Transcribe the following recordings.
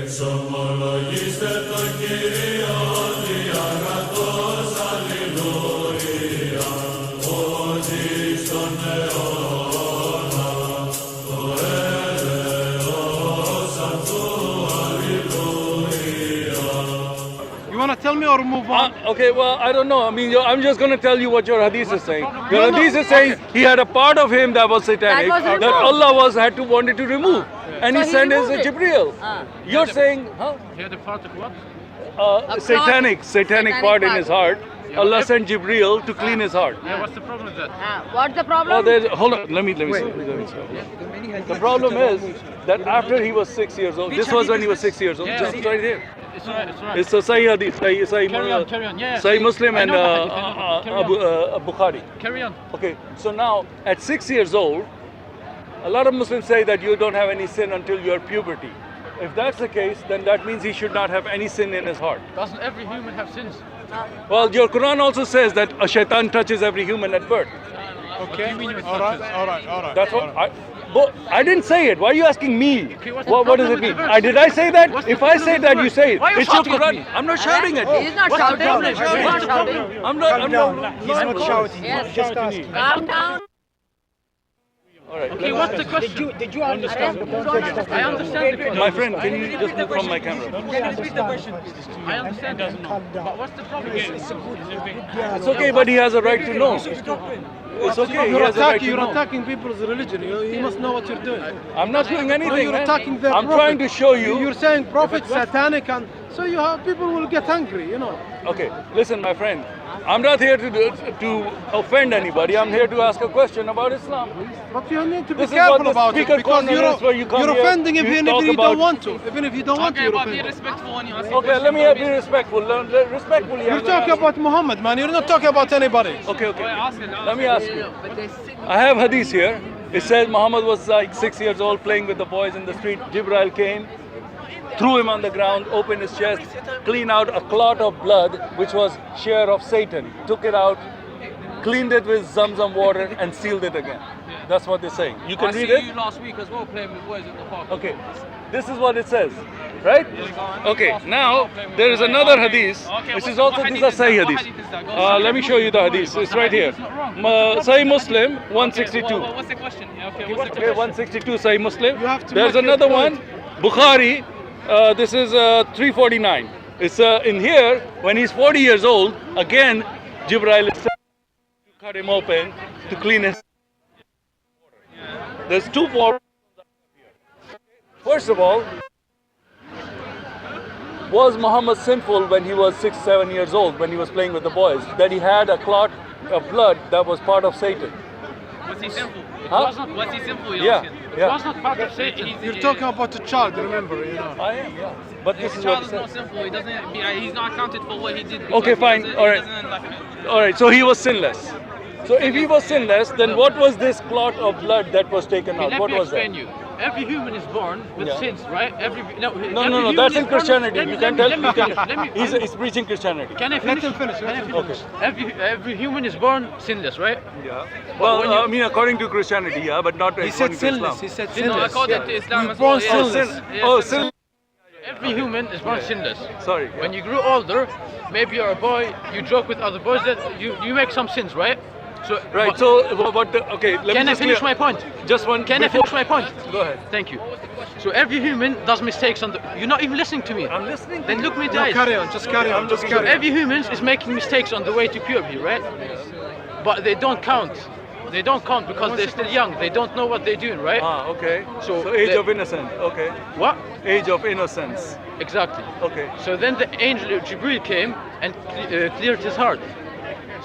Εξομολογήστε το Κύριο διαγρατός, αλληλούια, ότι στον αιώνα το έλεος αυτού, αλληλούια. You want to tell me or move on? Okay, well, I don't know. I mean, I'm just going to tell you what your hadith is saying. Your No, hadith is okay. saying he had a part of him that was satanic, That was that removed. Allah wanted to remove. And So he he sent his removed it. Jibreel. You're saying, He had a part of what? satanic Satanic part in part. his heart. Allah sent Jibreel to clean his heart. Yeah, what's the problem with that? What's the problem? Hold on, let me say. The problem is that after he was 6 years old, this was when he was 6 years old, Yeah. just right here. It's right, it's right. It's a Sahih Hadith, Sahih Carry on, carry on. Yeah, Sahih Muslim I and know the hadith, I know the hadith. Bukhari. Carry on. Okay, so now at 6 years old, a lot of Muslims say that you don't have any sin until your puberty. If that's the case, then that means he should not have any sin in his heart. Doesn't every human have sins? Well, your Quran also says that a shaitan touches every human at birth. Okay. All right. That's what I didn't say it. Why are you asking me? Okay, what's the What does problem it with mean? the verse? Did I say that? What's the If I problem say with that, the you verse? say it. Why are you It's your shouting at Quran. me? I'm not shouting at you. He's not What's the shouting. problem? He's not shouting. I'm not. He's not shouting. Yes. Just asking. Calm down. All right. Okay, what's the question? Did you understand the context of I understand the question. My friend, can you just move from my camera? I understand that. But what's the problem? It's okay, but he has a right to know. It's okay. He has a right to You're know. attacking people's religion. You must know what you're doing. I'm not doing anything. You're man. attacking their I'm prophet. trying to show you. You're saying prophet, satanic, and so you have people will get angry. You know. Okay, listen, my friend. I'm not here to offend anybody. I'm here to ask a question about Islam. But you need to be This is what careful the about it speaker because corner is, where you come you're here, offending you even talk if you about- don't want to. Even if you don't want to, you're offending. respectful when you ask Okay, let me be respectful. Respectfully. You're talking about Muhammad, man. You're not talking about anybody. Okay. Let me ask you. I have hadith here. It says Muhammad was like 6 years old playing with the boys in the street. Jibreel came, threw him on the ground, opened his chest, cleaned out a clot of blood, which was share of Satan. Took it out, cleaned it with Zamzam water, and sealed it again. That's what they're saying. You can read it. you last week as well playing with boys at the park. Okay, this is what it says, right? Okay, now there is another hadith, which is also, these are Sahih hadith. Let me show you the hadith. It's right here. Sahih Muslim 162. What's the question? Yeah, okay, Okay, 162 Sahih Muslim. You have to There's make your another point. one, Bukhari. This is 349. It's in here when he's 40 years old. Again, Jibreel is sent to cut him open to clean his. There's two more. First of all, was Muhammad sinful when he was 6, 7 years old, when he was playing with the boys? That he had a clot of blood that was part of Satan. Was he simple? Huh? Was he simple? Yeah, It yeah. was not part of Satan. You're talking about a child, remember, you know. I am, yeah. But this The is what child it is not says. simple. He doesn't. He's not accounted for what he did. Okay, fine. All right. All right, so he was sinless. So if he was sinless, then what was this clot of blood that was taken out? Let What me was that? explain you. Every human is born with Yeah. sins, right? No, that's in Christianity. You can tell. Let me He's preaching Christianity. Can I finish? Can I finish? Every human is born sinless, right? Yeah. when Well, you- I mean, according to Christianity, yeah, but not He according said to sinless. Islam. He said No, sinless. according to Islam You're as well. born yeah. Oh, sinless. sin. Oh, sin. Every human is born sinless. Sorry. When you grew older, maybe you're a boy, you joke with other boys, that you make some sins, right? So Right. but- So, what? Okay. Let can me I just finish clear- my point? Just one. Can I before- finish my point? Go ahead. Thank you. So every human does mistakes on the. You're not even listening to me. I'm listening. Then look me in the No, eyes. carry on. Just carry on. Just So carry on. every human is making mistakes on the way to purity, right? But they don't count. They don't count because they're still young. They don't know what they're doing, right? Ah, okay. So So age the- of innocence. Okay. What? Age of innocence. Exactly. Okay. So then the angel Jibreel came and cleared his heart.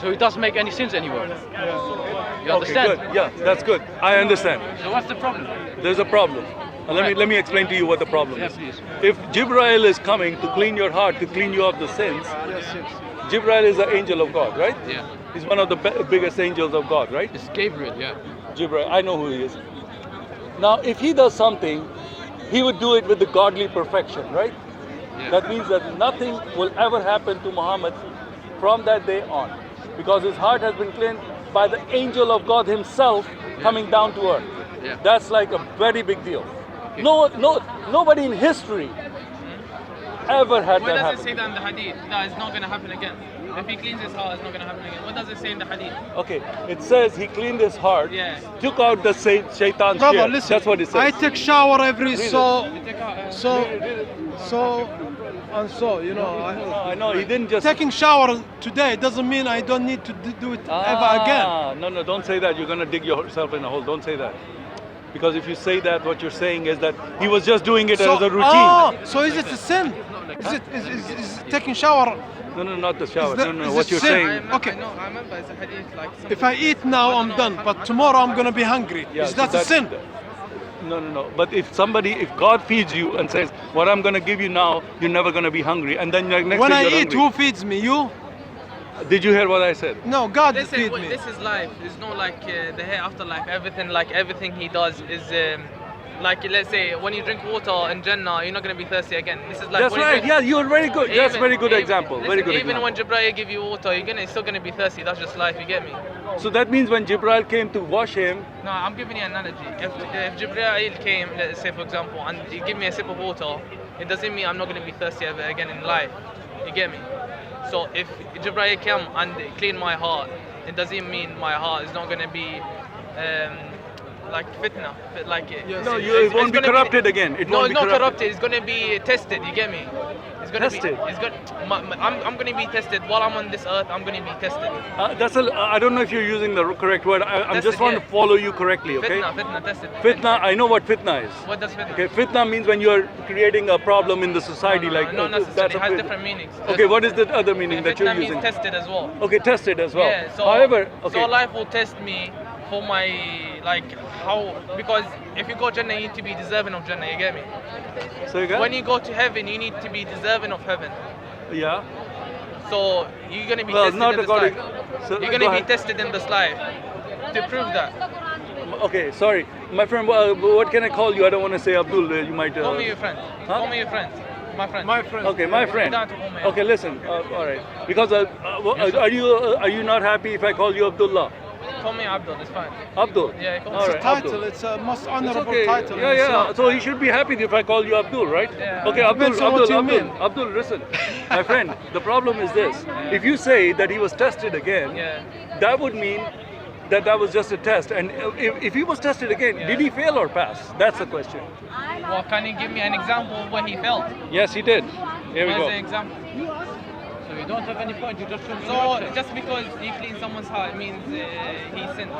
So he doesn't make any sins anymore. You Okay. understand? Good. Yeah, that's good. I understand. So what's the problem? There's a problem. Right. Let me explain to you what the problem Yeah, is. please. If Jibreel is coming to clean your heart, to clean you of the sins, Jibreel is an angel of God, right? Yeah. He's one of the biggest angels of God, right? It's Gabriel, yeah. Jibreel, I know who he is. Now, if he does something, he would do it with the godly perfection, right? Yeah. That means that nothing will ever happen to Muhammad from that day on, because his heart has been cleansed by the angel of God himself coming down to earth. Yeah. That's like a very big deal. Okay. Nobody in history ever had Where that does it happen. say that in the hadith? That it's not going to happen again. If he cleans his heart, it's not going to happen again. What does it say in the hadith? Okay, it says he cleaned his heart, Yeah. took out the shaitan's Brother, share. listen. That's what it says. I take shower every Read it. so, You take out, and so. You know, I know, he didn't just... taking shower today doesn't mean I don't need to do it ever again. No, don't say that. You're going to dig yourself in a hole. Don't say that. Because if you say that, what you're saying is that he was just doing it as a routine. Oh, so is it a sin? Is taking shower? No, not the shower. Is that- No, is what it you're sin? saying. Okay. I know, I remember it's a hadith like... If I eat now, I'm done. But tomorrow I'm gonna be hungry. Yeah, Is so that a that's- sin? No. But if God feeds you and says, what I'm going to give you now, you're never going to be hungry. And then next When day I you're eat, hungry. who feeds me? You? Did you hear what I said? No, God Listen, feed me. this is life. It's not like the afterlife. Everything he does is like, let's say, when you drink water in Jannah, you're not going to be thirsty again. This is like... That's when you right. drink- Yeah, you're very good. That's very good example. Listen, Very good even example. when Jibreel give you water, you're still going to be thirsty. That's just life, you get me? So that means when Jibreel came to wash him, No, I'm giving you an analogy. If Jibreel came, let's say for example, and he give me a sip of water, it doesn't mean I'm not going to be thirsty ever again in life. You get me? So if Jibreel came and clean my heart, it doesn't mean my heart is not going to be like fitna. Like no, it won't be corrupted again. It no, won't it's be not corrupted. It's going to be tested. You get me? It's going Tested? to be. It's going. I'm going to be tested while I'm on this earth. I'm going to be tested. I don't know if you're using the correct word. I'm just Tested, trying yeah. to follow you correctly, okay? Fitna, tested. Fitna, I know what fitna is. What does fitna? Okay, fitna means when you're creating a problem in the society, No, like not necessarily. that's It a has fitna. different meanings. Okay, what is the other meaning that you're Fitna using? means tested as well. Okay, tested as well. Yeah, so, However, okay. so life will test me for my, like, how, because if you go Jannah, you need to be deserving of Jannah, you get me? So you got? When you go to heaven, you need to be deserving of heaven. Yeah. So you're going to be Well, tested not in this according. life. So, You're go going to be ahead. tested in this life to prove that. Okay, sorry, my friend. What can I call you? I don't want to say Abdul. You might. Call me your friend. Huh? Call me your friend. My friend. My friend. Okay, my friend. Don't call me. Okay, listen. All right. Because are you not happy if I call you Abdullah? Call me Abdul, it's fine. Abdul. Yeah, call me. All It's a right, title. Abdul. It's a most It's honorable okay. title. in Yeah. Islam. So he should be happy if I call you Abdul, right? Yeah. Okay, Abdul. Depends on what you Abdul. mean. Abdul, listen, my friend. The problem is this: if you say that he was tested again, Yeah. that would mean that was just a test. And if he was tested again, Yeah. did he fail or pass? That's the question. Well, can you give me an example of where he failed? Yes, he did. Here we Where's go. the example? So you don't have any point, you just So just because he cleaned someone's heart means he sinned.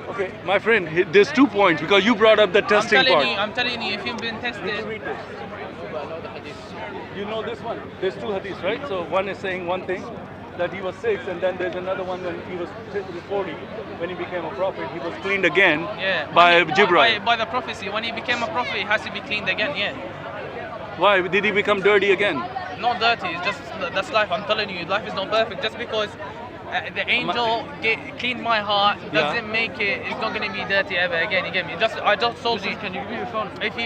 Okay, my friend, there's 2 points because you brought up the testing part. I'm telling you, if you've been tested, Read this. You know this one? There's 2 hadiths, right? So one is saying one thing, that he was 6, and then there's another one when he was 40, when he became a prophet, he was cleaned again yeah, by when he- Jibreel. by the prophecy, when he became a prophet, he has to be cleaned again. Yeah, Why? Did he become dirty again? not dirty. It's just that's life. I'm telling you, life is not perfect. Just because the angel cleaned my heart doesn't make it. It's not going to be dirty ever again. You get me? I just told you. Can you give me your phone? If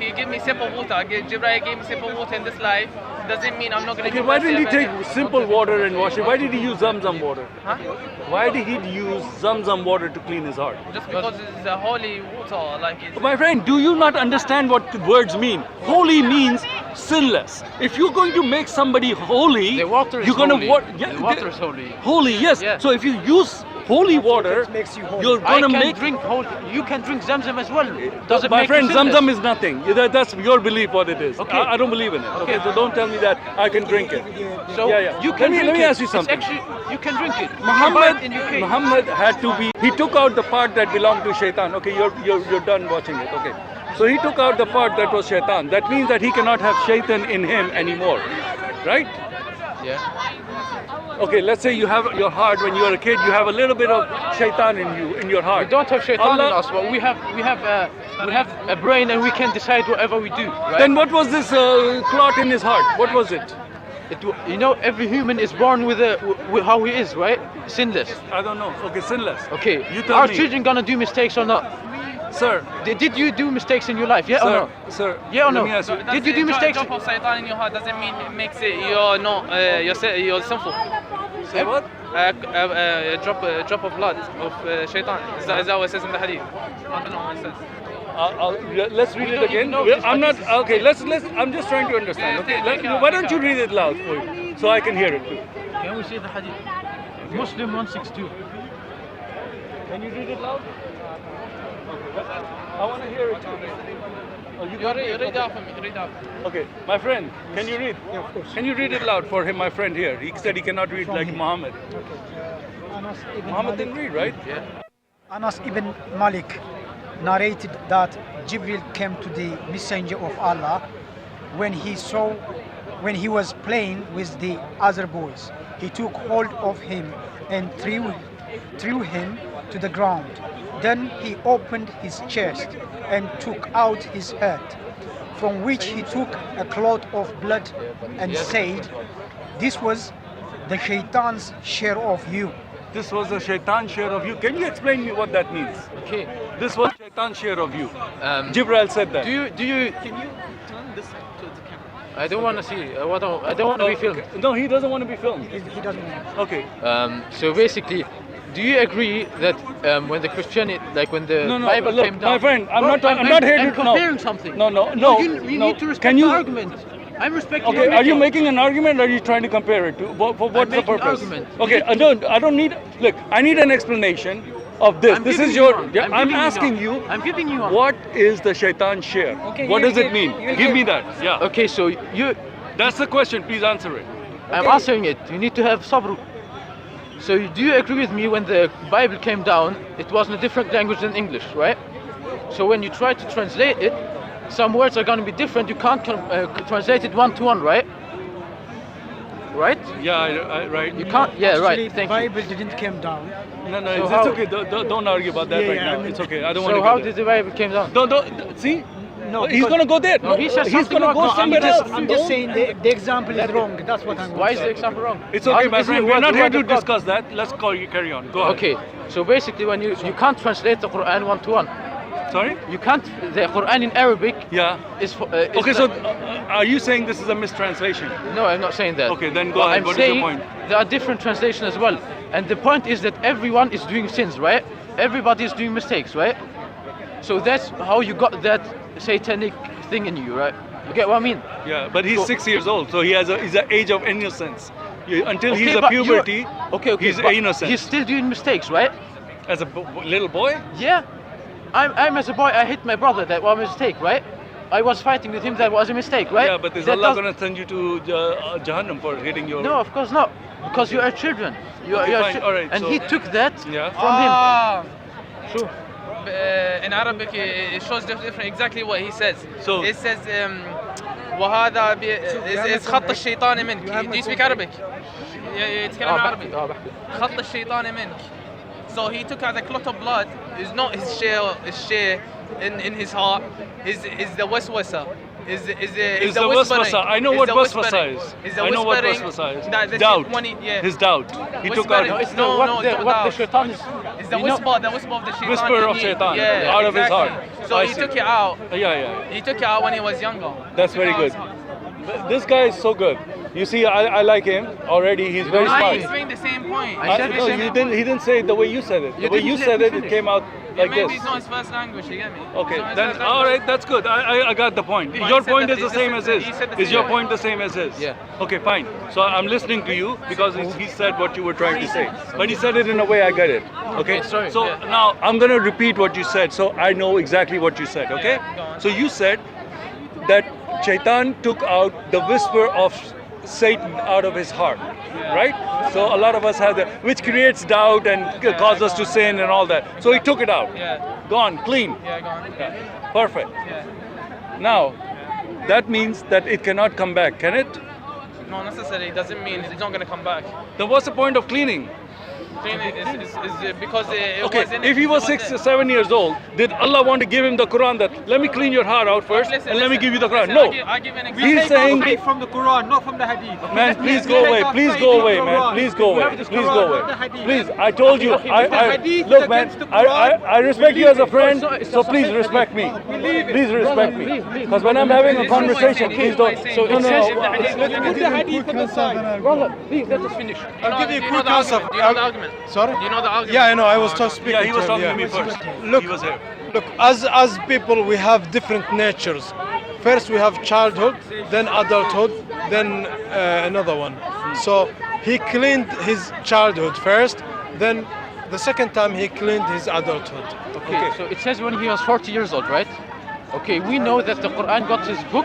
you give me simple water, Jibreel gave me simple water in this life, doesn't mean I'm not going to Okay, be why thirsty didn't he ever take again. simple water and wash it? Why did he use Zamzam water? Huh? Why did he use Zamzam water to clean his heart? Just because it's a holy water, like it's. My friend, do you not understand what the words mean? Holy means sinless. If you're going to make somebody holy, The water is you're gonna holy. The water is holy. Holy, yes. Yeah. So if you use holy water, makes you holy. you're I gonna can make. drink whole. You can drink Zamzam as well. Does it My make friend, you sinless? Zamzam is nothing. That's your belief what it is. Okay. I don't believe in it. Okay, so don't tell me that I can drink it. So Yeah. you can let drink me it. ask you It's something. actually, you can drink it. But in UK. Muhammad had to be. He took out the part that belonged to Shaitan. Okay, you're done watching it. Okay, so he took out the part that was Shaitan. That means that he cannot have Shaitan in him anymore, right? Yeah. Okay, let's say you have your heart when you are a kid. You have a little bit of Shaitan in you, in your heart. We don't have shaitan in Allah- us, but we have a brain and we can decide whatever we do. Right? Then what was this clot in his heart? What was it? You know, every human is born with how he is, right? Sinless. I don't know. Okay, sinless. Okay. You tell Are me. children gonna do mistakes or not? Sir. Did you do mistakes in your life? Yeah or Sir, no? sir. Yeah or no? Let me ask you. Did you do mistakes? Drop of Satan in your heart doesn't mean it makes it you're not you're sinful. Say what? A drop of blood of shaitan. Is that what it says in the hadith? I don't know what it says. Let's read it again. I'm not okay. I'm just trying to understand. Okay, why don't you read it loud for you, so I can hear it too? Can we see the hadith? Muslim 162. Can you read it loud? Okay, I want to hear it too. Oh, you Read out for me. Read out. Okay, my friend, can you read? Yeah, of course. Can you read it loud for him, my friend here? He said he cannot read like Muhammad. Anas ibn Muhammad Malik, didn't read, right? Yeah. Anas ibn Malik narrated that Jibril came to the Messenger of Allah when he was playing with the other boys. He took hold of him and threw him to the ground. Then he opened his chest and took out his head, from which he took a clot of blood and said, "This was the shaitan's share of you." This was a shaitan share of you. Can you explain me what that means? Okay. This was shaitan share of you. Um, Jibril said that. do you? Can you turn this to the camera? I don't want to see. I don't want to be filmed. No, he doesn't want to be filmed. He doesn't know. Okay. So basically, do you agree that when the Christianity, like when the No, Bible look, came down? my friend, I'm Bro, not here I'm to comparing something. No. You need to respect Can you? the argument. I'm respecting. Okay, your are you opinion. making an argument or are you trying to compare it to? For what's the making purpose? argument. Okay, I don't need. Look, I need an explanation of this. I'm This giving is you your. one. Yeah, I'm I'm giving you asking one. you. I'm giving you one. What is the shaitan share? Okay, What does it mean? you'll Give me give- that. Yeah. Okay, so you. That's the question. Please answer it. I'm answering it. You need to have sabr. So do you agree with me when the Bible came down, it was in a different language than English, right? So when you try to translate it, some words are going to be different. You can't translate it one to one, right? Right? Yeah, right. You can't. Yeah, Actually, right. Thank the you. Bible didn't come down. No, So it's how- okay. Don't argue about that Yeah, right yeah, now. I mean- It's okay. I don't So want how to go did there. the Bible came down? Don't see. No, He's because- gonna go there. No, he said he's something gonna wrong. go No, I'm somewhere just- else. I'm just saying the example is wrong. That's what I'm Why is saying. the example wrong? It's okay, my Isn't it friend. We're what not the here word to of God- discuss that. Let's carry on. Go ahead. Okay, so basically when you can't translate the Quran one to one. Sorry? You can't. The Quran in Arabic Yeah. is. Okay, so are you saying this is a mistranslation? No, I'm not saying that. Okay, then go But ahead. I'm What is your saying point? there are different translations as well. And the point is that everyone is doing sins, right? Everybody is doing mistakes, right? So that's how you got that satanic thing in you, right? You get what I mean? Yeah, but he's So- 6 years old, so he's an age of innocence. Until he's Okay, a but you're- puberty, Okay, he's but innocent. He's still doing mistakes, right? As a little boy? Yeah. I'm as a boy, I hit my brother. That was a mistake, right? I was fighting with him. That was a mistake, right? Yeah, but is That Allah does- gonna send you to Jahannam for hitting your... No, of course not. Because you are children. You Okay, are fine, all right, and so- he took that Yeah. from him. Sure. In Arabic, it shows different exactly what he says. So- it says, وهذا is خط الشيطان منك. Do you speak Arabic? يتكلم عربي. خط الشيطان منك. So he took out the clot of blood. It's not his share in his heart. Is the waswasa. Is the whispering. waswasa. I know Is what the waswasa whispering. is. Is the I know what whispering waswasa is. that the Doubt. shit when yeah. His doubt. He took Whispering. out... It's No, what no, the, not what the doubt. shaitan is. It's the you know- whisper of the shaitan. Whisper of in shaitan, Yeah, out of his exactly. heart. So I he see. took it out. Yeah. He took it out when he was younger. That's very good. This guy is so good. You see, I like him already. He's very I smart. explained the same point. I said No, the same he didn't say it the way you said it. The way didn't you let said me it, it finish. came out Yeah, like maybe this. it's not his first language, you get me? Okay, It's not his then first all language. right, that's good. I got the point. But Your he said point that is the he same said as that- his. he said the Is same your way. point the same as his? Yeah. Okay, fine. So I'm listening to you because he said what you were trying to say, but he said it in a way I get it. Okay. Okay, sorry, So yeah. now I'm gonna repeat what you said, so I know exactly what you said. Okay. Yeah, go on. So you said that Shaitan took out the whisper of Satan out of his heart, right? So a lot of us have that, which creates doubt and causes us to sin and all that. So he took it out. Yeah, Gone, clean. yeah, go on. Yeah. Perfect. Yeah. Now, that means that it cannot come back, can it? Not necessarily, it doesn't mean it's not going to come back. Then what's the point of cleaning? Cleaning is because it Okay, was in if he was 6 or 7 years old, did Allah want to give him the Quran that let me clean your heart out first Listen, and let me listen, give you the Quran? listen, No. I give an He's example. saying, Faith from the Quran, not from the Hadith. man, please go away, please go away, man, please go away, please go away. Please, I told you, I look, man, I respect you as a friend, so please respect me. Please respect me. Because when I'm having a conversation, please don't. So No, it says in the no, Hadith. Let's put the Hadith on the side. Brother, please let us finish. I'll give you a Do you quick know the answer. argument? Do you know the argument? argument? Sorry? You know the argument? Yeah, I know. I was just speaking. Yeah, he was to him, talking to me yeah. first. Look, He was here. Look, as people, we have different natures. First, we have childhood, then adulthood, then another one. So he cleaned his childhood first, then the second time he cleaned his adulthood. Okay, so it says when he was 40 years old, right? Okay, we know that the Quran got his book,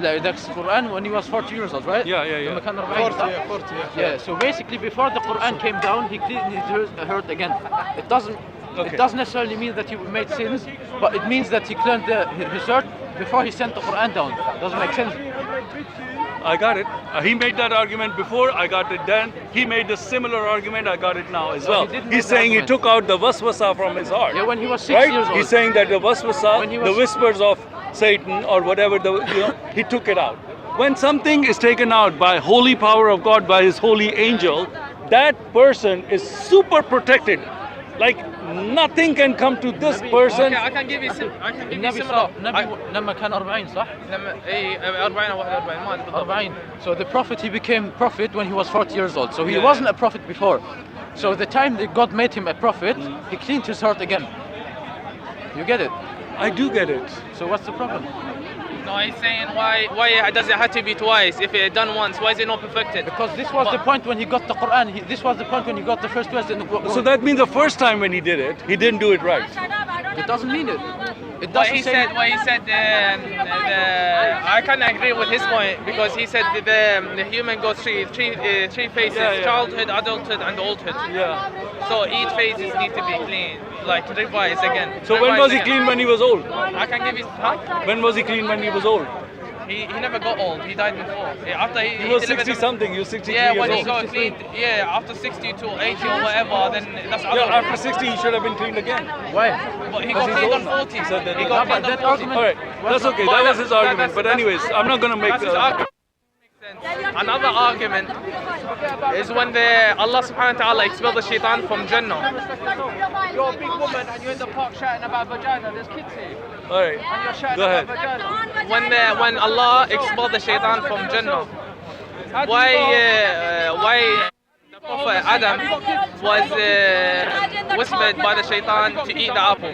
the Quran, when he was 40 years old, right? Yeah. لما كان 40 40, صح؟ yeah, 40, yeah. Yeah, so basically before the Quran came down, he cleaned his hurt again. It doesn't necessarily mean that he made sins, but it means that he cleaned his hurt before he sent the Quran down. Doesn't make sense. I got it. He made that argument before, I got it then. He made a similar argument, I got it now as well. he didn't He's make the saying he argument. took out the waswasa from his heart. Yeah, when he was 6 Right? years old. He's saying that the waswasa, When he the was- whispers of Satan or whatever, he took it out. When something is taken out by holy power of God, by his holy angel, that person is super protected. Like nothing can come to this person. Okay, I can give you النبي similar. النبي لما كان 40 صح؟ لما اي 40 او 41 ما ادري بالضبط. 40. So the prophet, he became prophet when he was 40 years old. So he Yeah. wasn't a prophet before. So the time that God made him a prophet, he cleaned his heart again. You get it? I do get it. So what's the problem? No, he's saying why does it have to be twice? If it done once, why is it not perfected? Because this was the point when he got the Quran. This was the point when he got the first verse in the Quran. So that means the first time when he did it, he didn't do it right. It doesn't mean it. It What doesn't he say. said, I can't agree with his point because he said the human goes three phases: Yeah. childhood, adulthood, and adulthood. Yeah. So each phases need to be clean, like revised again. So when Revised was he again. clean when he was old? I can give you. Huh? When was he clean when he was old? He never got old. He died before. After He was delivered 60 the- something, he was 63 Yeah, years when he old. got cleaned. Yeah, after 60 to 80 or whatever, then that's Yeah, after 60 he should have been cleaned again. Why? But he Because got he's cleaned old on now. 40. So that- He No, got but cleaned on that 40. argument- Alright, that's okay, that was his argument. But anyways, I'm not gonna make That's his argument. Another argument is when Allah subhanahu wa ta'ala expelled the shaitan from Jannah. You're a big woman and you're in the park shouting about vagina. There's kids here. Alright, go ahead. When Allah expelled the shaitan from Jannah, why the Prophet Adam was whispered by the shaitan to eat the apple?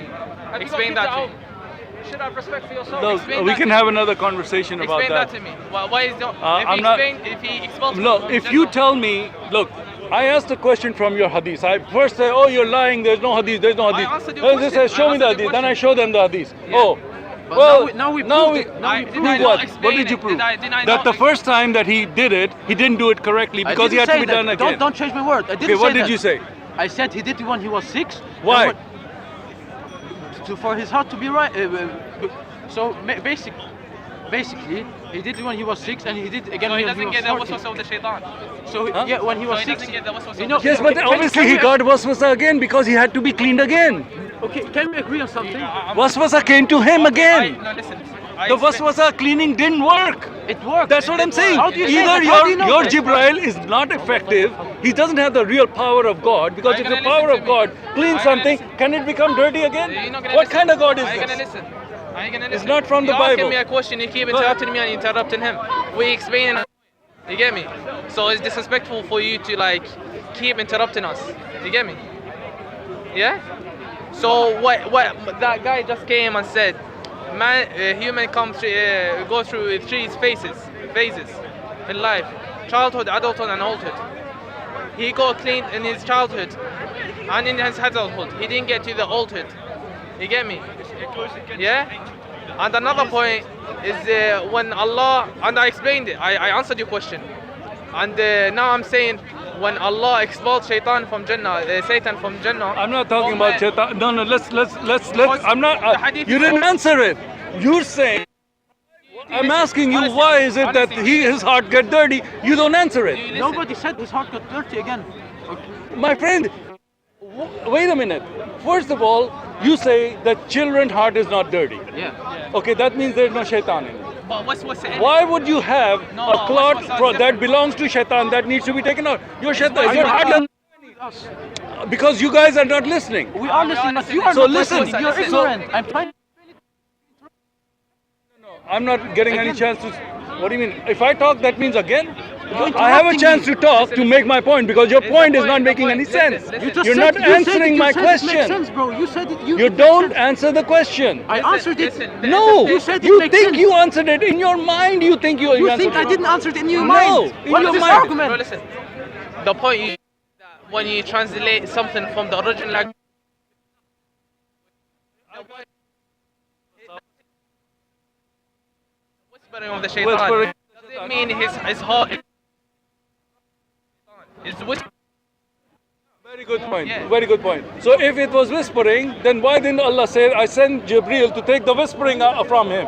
Explain that to me. You should have respect for yourself. No, Explain we that can to have me. another conversation about Explain that that. to me. Why is that? I'm not- If he expelled Look, from if you Jannah- tell me, look, I asked a question from your hadith. I first say, oh, you're lying, there's no hadith, there's no hadith. answered your Then they question. say, show I me the answered your hadith. Then I question. show them the hadith. Yeah. Oh, But well, now we proved it. Now we Did prove I not what? explain What did you it? prove? Did I That not the first time that he did it, he didn't do it correctly I because he didn't had to say be done that. again. Don't change my word. I didn't Okay, say what did that. you say? I said he did it when he was 6. Why? and for his heart to be right. So basically, he did it when he was 6, and he did again So he when he doesn't was get the 40. waswas of the shaitan. So Huh? yeah, when he was he 6, doesn't get the waswas you of know, the Yes, but can- obviously can he we- got waswasa again because he had to be cleaned again. Okay, can we agree on something? Waswasa came to him again. No, listen. The waswasa cleaning didn't work. It worked. That's what I'm saying. How do you say Either that? How do you know your that? Jibrail is not effective, he doesn't have the real power of God, because Are if you the gonna power listen of to me? God Are cleans you gonna something, listen? can it become dirty again? You're not gonna What listen. kind of God is Are you gonna this? listen? Are you gonna It's listen? not from the You're asking Bible. me a question, you keep Go ahead. interrupting me and interrupting him. We explaining. You get me? So it's disrespectful for you to like keep interrupting us. You get me? Yeah? So what that guy just came and said, man, human go through three phases in life: childhood, adulthood, and adulthood. He got clean in his childhood and in his adulthood. He didn't get to the adulthood. You get me? Yeah? And another point is when Allah, and I explained it, I answered your question. And now I'm saying when Allah expelled Satan from Jannah, I'm not talking from, about shaitan. No, let's. I'm not. The hadith You is didn't all- answer it. You're saying. I'm asking you, Honestly, why is it that honestly. his heart get dirty? You don't answer Do it. you listen? Nobody said his heart got dirty again. My friend, wait a minute. First of all, you say that children's heart is not dirty. Yeah. Okay, that means there's no shaitan in it. But what's it? Why would you have No, a clot what's that different? belongs to shaitan that needs to be taken out? Your shaitan, Are your you heart not- doesn't, because you guys are not listening. We are we listening, are but you listening. are So not listen, listening. You're so- ignorant. I'm trying. I'm not getting any Again. chance to. What do you mean? If I talk, that means again? I have a chance to talk to make my point because your point is not making any sense. You're not answering my question. Sense, bro. You said it. You don't answer the question. I answered it. No, You said it you makes think sense. you answered it in your mind. You think you You answered think I it. didn't answer it in your No, mind? in What your is this mind. argument? Bro, listen. The point is that when you translate something from the original language, whispering of the shaitan, Whispering. doesn't mean his heart is whispering. Very good point. Yeah. Very good point. So if it was whispering, then why didn't Allah say, I sent Jibreel to take the whispering from him,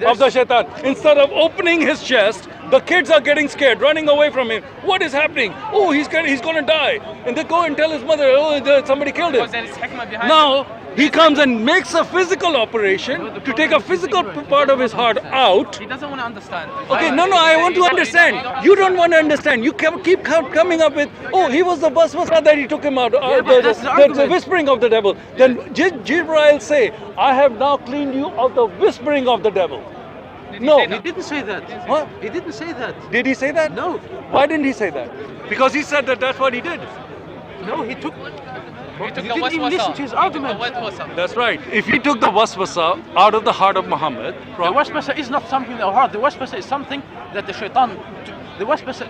of the shaitan? Instead of opening his chest, the kids are getting scared, running away from him. What is happening? Oh, he's going to die. And they go and tell his mother, oh, somebody killed him. Because there is hikmah behind it. Now, he comes and makes a physical operation to take a physical part of his heart out. He doesn't want to understand. Okay, no, I want to understand. You don't want to understand. You keep coming up with, oh, he was the waswasa that he took him out, but that's the the argument. whispering of the devil. Then Jibreel say, I have now cleaned you of the whispering of the devil. No, He didn't say that. What? He didn't say that. Did he say that? No. Why didn't he say that? Because he said that that's what he did. No, he took. He took You the didn't even listen to his argument. That's right. If he took the waswasa out of the heart of Muhammad, The waswasa is not something that hard. The waswasa is something that the shaitan. The waswasa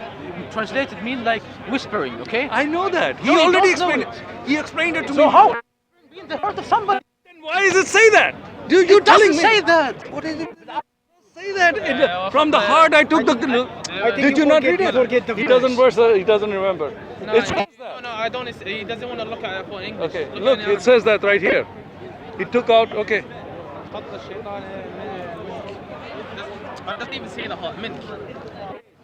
translated mean like whispering. Okay. I know that. He No, you already don't know explained it. He explained it to So me. how? Be in the heart of somebody. Then why does it say that? You're It telling doesn't me. say that. What is it? Say that from the heart I took the. Did you not read it? forget the He verse. doesn't verse. He doesn't remember. It says that. No, I don't. He doesn't want to look at it for English. Okay, Look look, at it says that right here. He took out. Okay. It doesn't even say the heart. Mint.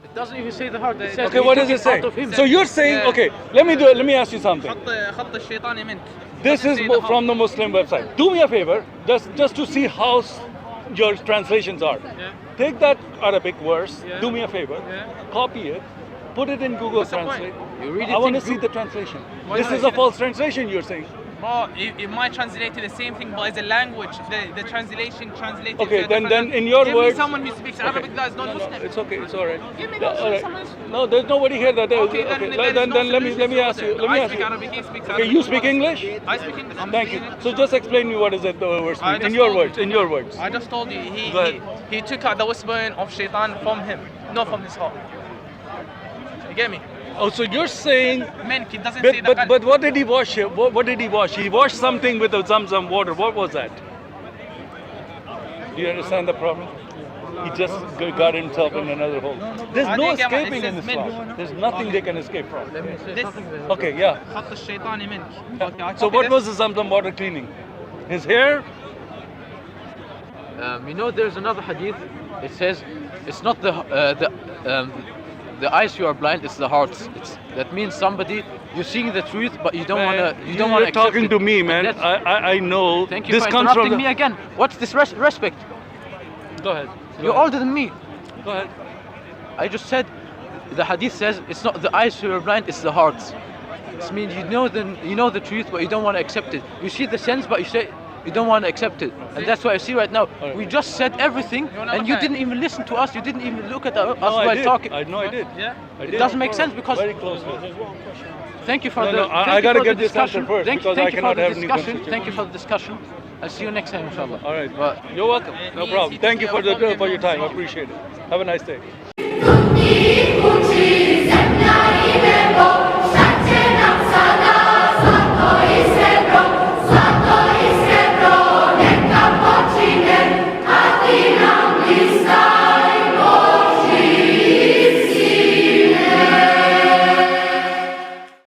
It doesn't even say the heart. It says Okay, he what took does it out say? of him. So you're saying, Yeah. okay, let me ask you something. خط الشيطان mint. This Doesn't is say the heart. from the Muslim website. Do me a favor, just to see how your translations are. Yeah. Take that Arabic verse, Yeah. do me a favor, Yeah. copy it, put it in Google What's the point? Translate. You read it I want to in see Google. the translation. Why This not? is a false translation, you're saying. Bro, it might translate to the same thing, but as a language, the translation translated. Okay, to a then- different then in your Give me words- someone who speaks Arabic that is non-Muslim. It's okay, it's all right. Give me Yeah, those all right. someone's- No, there's nobody here that. Okay, then Let me ask you. Let me I ask speak you. Arabic. He speaks Okay, Arabic. you speak English? I speak English. I'm Thank you. speaking English. So just explain me what is it the verse I mean. just In your told words. you. In your words. I just told you Go ahead. he took out the whispering of shaitan from him, not from his heart. You get me? Oh, so you're saying. Mint, it doesn't say But, that. but what did he wash here? What did he wash? He washed something with the Zamzam water. What was that? Do you understand the problem? He just got himself in another hole. There's I no didn't get what- escaping it in this says mint. world. There's nothing they can escape from. Let me say This- something. Okay, yeah. خط الشيطان mint. Okay, I So copy what this. was the Zamzam water cleaning? His hair? You know, there's another hadith. It says, it's not the eyes you are blind, it's the hearts. That means somebody you're seeing the truth, but you don't wanna You're accept talking it. to me, man. And that's- I know. Thank you this for comes interrupting from me again. What's this respect? Go ahead. You're older than me. Go ahead. I just said the hadith says it's not the eyes who are blind, it's the hearts. This means you know the truth, but you don't want to accept it. You see the sense, but you say you don't want to accept it, and that's what I see right now. Alright. We just said everything, and you didn't even listen to us. You didn't even look at us No, I while did. talking. I know I did. Yeah. I It did. doesn't make sense because. Very closely. Thank you for No, the. no, thank I you gotta for get the this answer discussion. first Thank because you I for cannot the have any discussion. conversation. Thank you for the discussion. I'll see you next time, inshallah. All right. But You're welcome. No He- problem. he Thank you took for care of your time. I himself. appreciate it. Have a nice day.